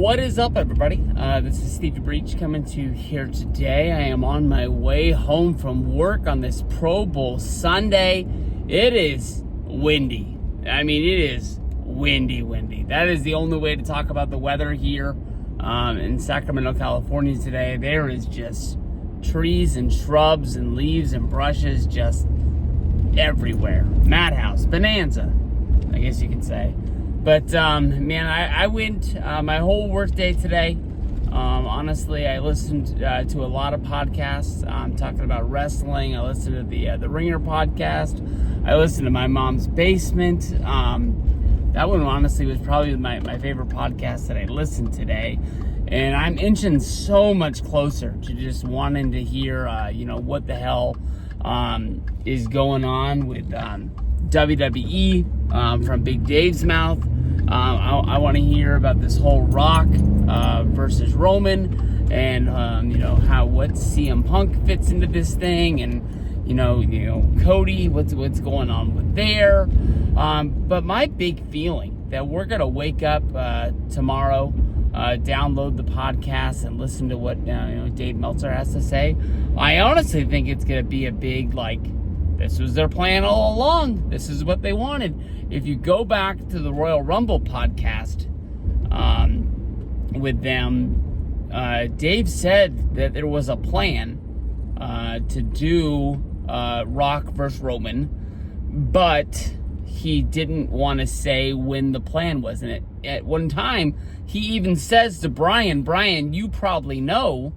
What is up, everybody? This is Steve DeBreach coming to you here today. I am on my way home from work on this Pro Bowl Sunday. It is windy. I mean, it is windy. That is the only way to talk about the weather here in Sacramento, California today. There is just trees and shrubs and leaves and brushes just everywhere. Madhouse, bonanza, I guess you could say. But, man, I went my whole work day today. Honestly, I listened to a lot of podcasts talking about wrestling. I listened to the Ringer podcast. I listened to My Mom's Basement. That one, honestly, was probably my favorite podcast that I listened today. And I'm inching so much closer to just wanting to hear, what the hell is going on with WWE from Big Dave's mouth. I want to hear about this whole Rock versus Roman, and what CM Punk fits into this thing, and Cody, what's going on with there. But my big feeling that we're gonna wake up tomorrow, download the podcast, and listen to what Dave Meltzer has to say. I honestly think it's gonna be a big this was their plan all along. This is what they wanted. If you go back to the Royal Rumble podcast with them, Dave said that there was a plan to do Rock versus Roman, but he didn't want to say when the plan was. And at one time, he even says to Brian, you probably know,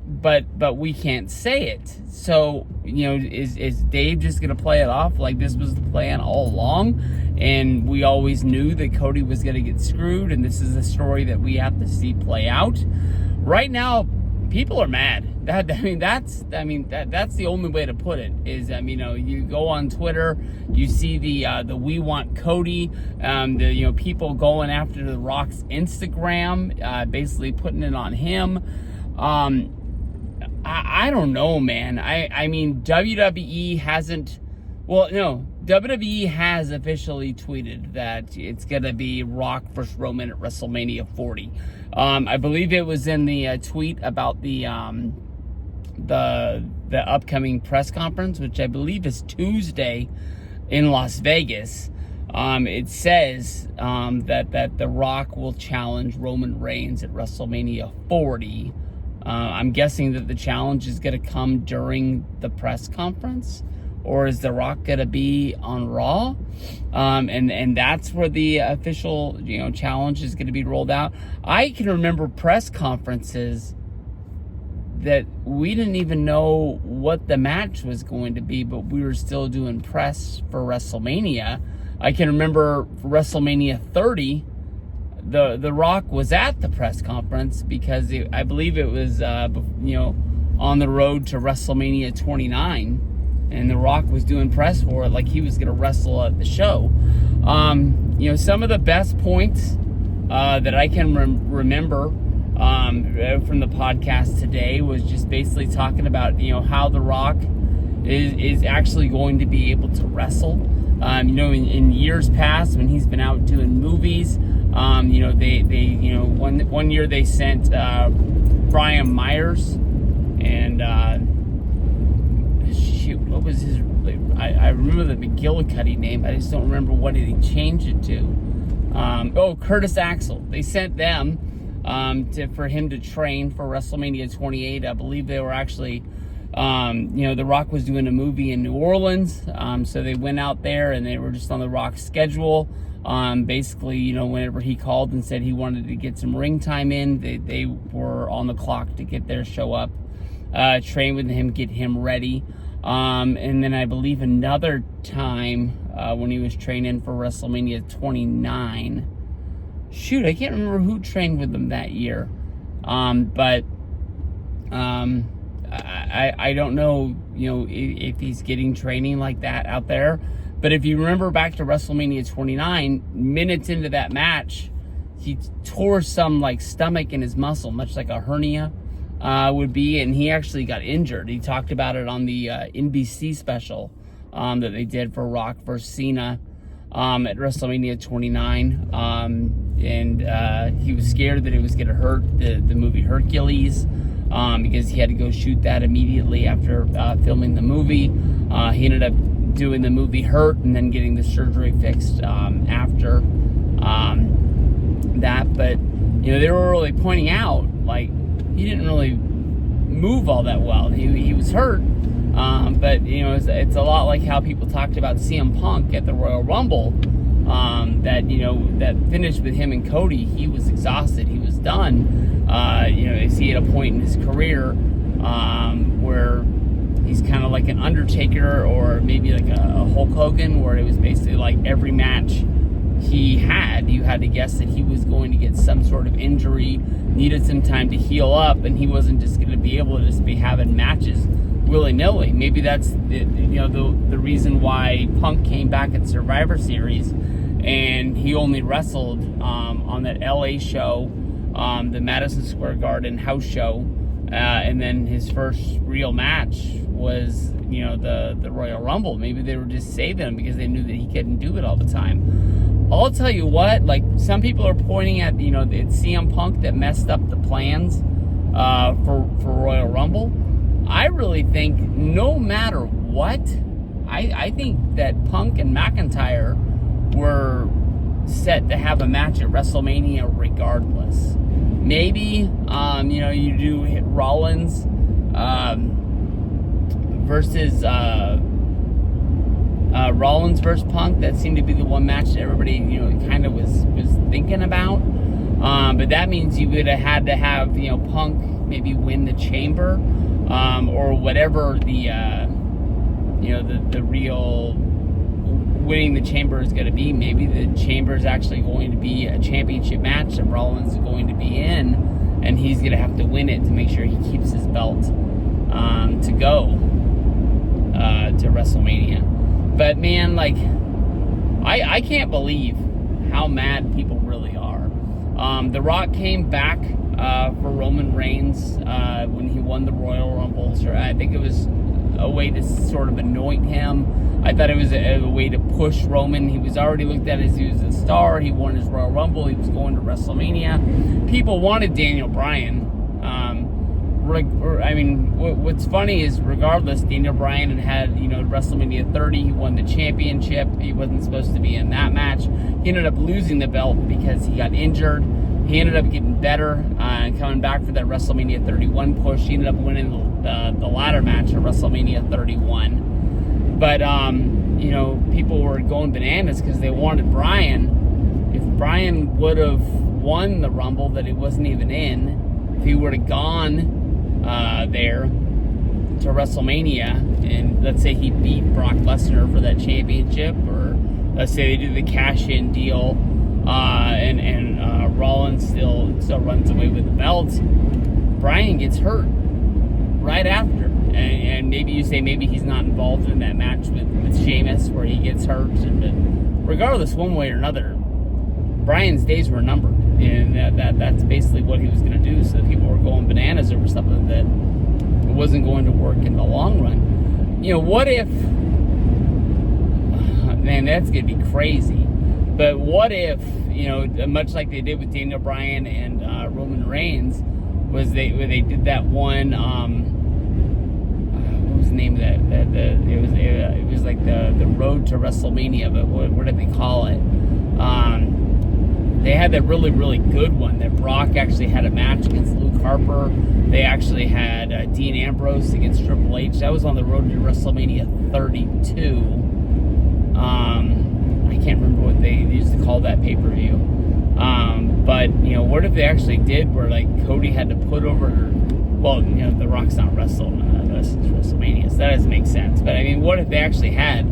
but we can't say it. So, is Dave just going to play it off like this was the plan all along? And we always knew that Cody was going to get screwed, and this is a story that we have to see play out. Right now, people are mad. That's the only way to put it. Is you go on Twitter, you see the We Want Cody, people going after The Rock's Instagram, basically putting it on him. I don't know, man. I mean, WWE hasn't... Well, no. WWE has officially tweeted that it's going to be Rock versus Roman at WrestleMania 40. I believe it was in the tweet about the upcoming press conference, which I believe is Tuesday in Las Vegas. It says that The Rock will challenge Roman Reigns at WrestleMania 40. I'm guessing that the challenge is going to come during the press conference, or is The Rock going to be on Raw? And that's where the official, challenge is going to be rolled out. I can remember press conferences that we didn't even know what the match was going to be, but we were still doing press for WrestleMania. I can remember for WrestleMania 30, The Rock was at the press conference because I believe it was, on the road to WrestleMania 29, and The Rock was doing press for it like he was going to wrestle at the show. Some of the best points that I can remember from the podcast today was just basically talking about, how The Rock is actually going to be able to wrestle. In years past when he's been out doing movies, one year they sent Brian Myers, and what was his? I remember the McGillicuddy name, but I just don't remember what he changed it to. Curtis Axel. They sent them for him to train for WrestleMania 28. I believe they were actually. The Rock was doing a movie in New Orleans, so they went out there and they were just on The Rock's schedule. Basically, whenever he called and said he wanted to get some ring time in, they were on the clock to get their show up, train with him, get him ready. And then I believe another time when he was training for WrestleMania 29. Shoot, I can't remember who trained with him that year. I don't know, if he's getting training like that out there. But if you remember back to WrestleMania 29, minutes into that match, he tore some stomach in his muscle, much like a hernia would be, and he actually got injured. He talked about it on the NBC special that they did for Rock vs. Cena. at WrestleMania 29. And he was scared that it was going to hurt the movie Hercules, because he had to go shoot that immediately after filming the movie. He ended up doing the movie Hurt and then getting the surgery fixed after that. But they were really pointing out, like, he didn't really move all that well. He was hurt, but it's a lot like how people talked about CM Punk at the Royal Rumble. That finished with him and Cody. He was exhausted. He was done. Is he at a point in his career where he's kind of like an Undertaker, or maybe like a Hulk Hogan, where it was basically like every match he had, you had to guess that he was going to get some sort of injury, needed some time to heal up, and he wasn't just going to be able to just be having matches willy-nilly. Maybe that's the reason why Punk came back at Survivor Series, and he only wrestled on that LA show, the Madison Square Garden house show, and then his first real match was the Royal Rumble. Maybe they were just saving him because they knew that he couldn't do it all the time. I'll tell you what, like, some people are pointing at it's CM Punk that messed up the plans for Royal Rumble. I really think no matter what, I think that Punk and McIntyre were set to have a match at WrestleMania regardless. Maybe you do hit Rollins versus Rollins versus Punk. That seemed to be the one match that everybody kind of was thinking about. But that means you would have had to have Punk maybe win the Chamber, or whatever the real winning the Chamber is going to be. Maybe the Chamber is actually going to be a championship match that Rollins is going to be in, and he's going to have to win it to make sure he keeps his belt to go to WrestleMania. But man, like, I can't believe how mad people really are. The Rock came back for Roman Reigns when he won the Royal Rumble. I think it was a way to sort of anoint him. I thought it was a way to push Roman. He was already looked at as he was a star. He won his Royal Rumble. He was going to WrestleMania. People wanted Daniel Bryan. What's funny is, regardless, Daniel Bryan had WrestleMania 30. He won the championship. He wasn't supposed to be in that match. He ended up losing the belt because he got injured. He ended up getting better and coming back for that WrestleMania 31 push. He ended up winning the ladder match at WrestleMania 31. But, people were going bananas because they wanted Bryan. If Bryan would have won the Rumble that he wasn't even in, if he would have gone there to WrestleMania, and let's say he beat Brock Lesnar for that championship, or let's say they do the cash-in deal, and Rollins still runs away with the belt, Bryan gets hurt right after. And maybe you say maybe he's not involved in that match with Sheamus where he gets hurt. But regardless, one way or another, Bryan's days were numbered. And that's basically what he was going to do. So people were going bananas over something that wasn't going to work in the long run. What if... Man, that's going to be crazy. But what if, much like they did with Daniel Bryan and Roman Reigns, was they did that one... what was the name of that? It was like the road to WrestleMania, but what did they call it? They had that really, really good one that Brock actually had a match against Luke Harper. They actually had Dean Ambrose against Triple H. That was on the road to WrestleMania 32. I can't remember what they used to call that pay-per-view. But what if they actually did where, like, Cody had to put over... Well, The Rock's not wrestling WrestleMania, so that doesn't make sense. But, what if they actually had,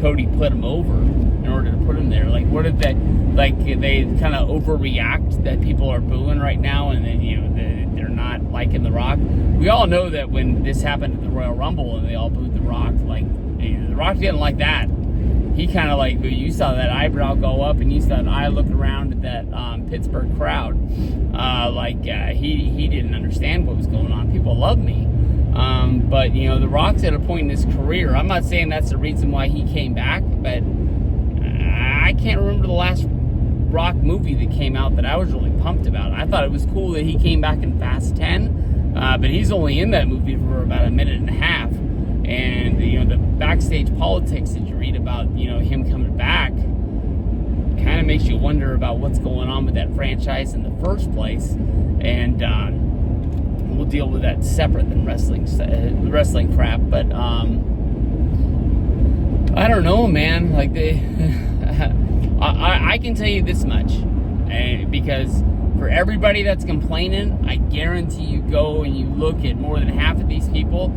Cody put him over in order to put him there? Like, what if that, like, they kind of overreact that people are booing right now, and then, they're not liking The Rock? We all know that when this happened at the Royal Rumble and they all booed The Rock, like, The Rock didn't like that. He kind of, like, you saw that eyebrow go up, and you saw an eye look around at that Pittsburgh crowd. He didn't understand what was going on. People love me. But, The Rock's at a point in his career. I'm not saying that's the reason why he came back, but I can't remember the last Rock movie that came out that I was really pumped about. I thought it was cool that he came back in Fast 10, but he's only in that movie for about a minute and a half. And, the backstage politics that you read about, him coming back kind of makes you wonder about what's going on with that franchise in the first place. And we'll deal with that separate than wrestling crap. But I don't know, man. Like, I can tell you this much, because for everybody that's complaining, I guarantee you go and you look at more than half of these people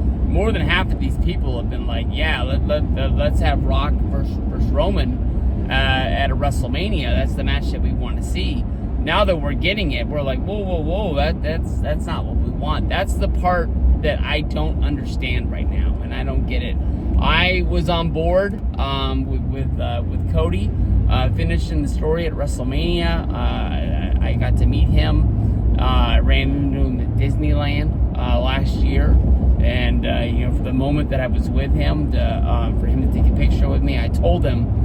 have been like, yeah, let's have Rock versus Roman at a WrestleMania. That's the match that we want to see. Now that we're getting it, we're like, whoa, that's not what we want. That's the part that I don't understand right now, and I don't get it. I was on board with Cody, finishing the story at WrestleMania. I got to meet him. I ran into him at Disneyland last year, and for the moment that I was with him, for him to take a picture with me, I told him,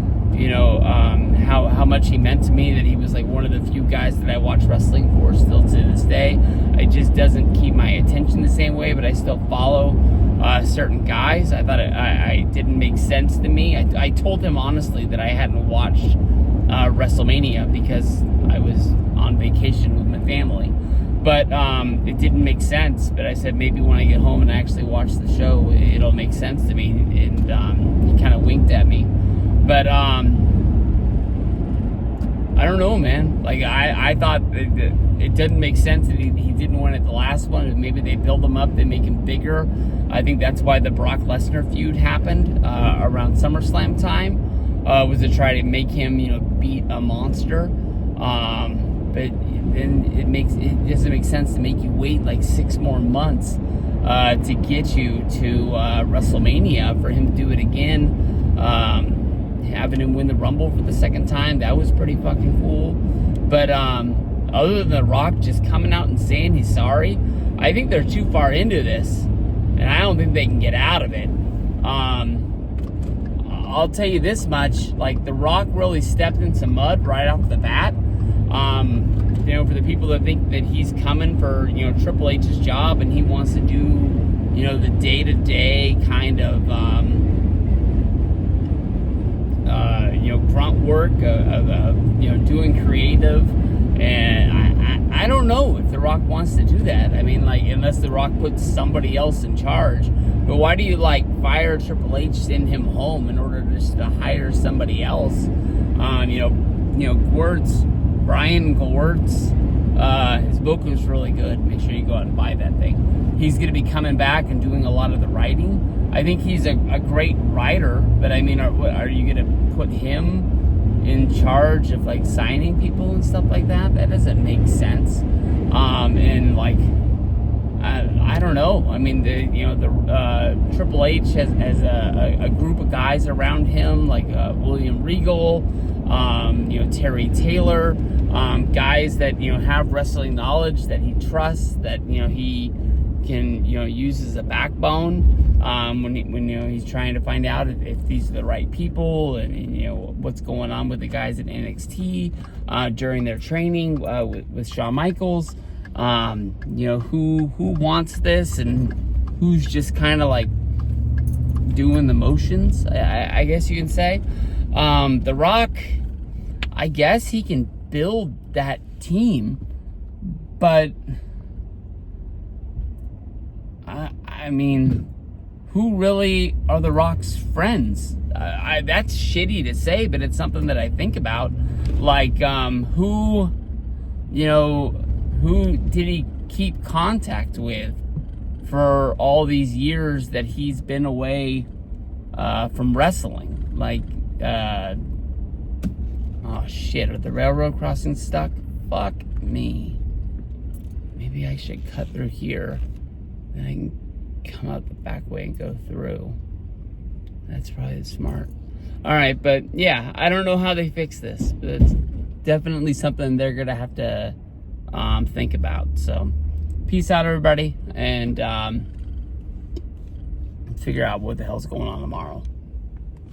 how much he meant to me, that he was like one of the few guys that I watch wrestling for still to this day. It just doesn't keep my attention the same way, but I still follow certain guys. I thought it didn't make sense to me. I told him honestly that I hadn't watched WrestleMania because I was on vacation with my family. But it didn't make sense. But I said maybe when I get home and I actually watch the show, it'll make sense to me. And he kind of winked at me. But I don't know, man. Like, I thought it didn't make sense that he didn't win at the last one. Maybe they build him up, they make him bigger. I think that's why the Brock Lesnar feud happened around SummerSlam time, was to try to make him, beat a monster. But then it doesn't make sense to make you wait like 6 more months to get you to WrestleMania for him to do it again. Having him win the Rumble for the second time, that was pretty fucking cool. But other than The Rock just coming out and saying he's sorry, I think they're too far into this, and I don't think they can get out of it. I'll tell you this much, like, The Rock really stepped in some mud right off the bat. For the people that think that he's coming for, Triple H's job and he wants to do, the day-to-day kind of, grunt work of doing creative. And I don't know if The Rock wants to do that. I mean, like, unless The Rock puts somebody else in charge. But why do you, fire Triple H, send him home in order just to hire somebody else? Brian Gewirtz, his book was really good. Make sure you go out and buy that thing. He's going to be coming back and doing a lot of the writing. I think he's a great writer, but I mean, are you going to put him in charge of signing people and stuff like that? That doesn't make sense. I don't know. I mean, the Triple H has a group of guys around him, like William Regal, Terry Taylor, guys that have wrestling knowledge that he trusts, that he can use as a backbone when he's trying to find out if these are the right people, and what's going on with the guys at NXT during their training with Shawn Michaels. Who wants this and who's just kind of doing the motions, I guess you can say. The Rock, I guess he can build that team, but I mean, who really are The Rock's friends? That's shitty to say, but it's something that I think about. Who did he keep contact with for all these years that he's been away from wrestling? Oh shit, are the railroad crossings stuck? Fuck me. Maybe I should cut through here, then I can come out the back way and go through. That's probably smart. Alright, but yeah, I don't know how they fix this, but it's definitely something they're gonna have to think about. So peace out, everybody, and figure out what the hell's going on tomorrow.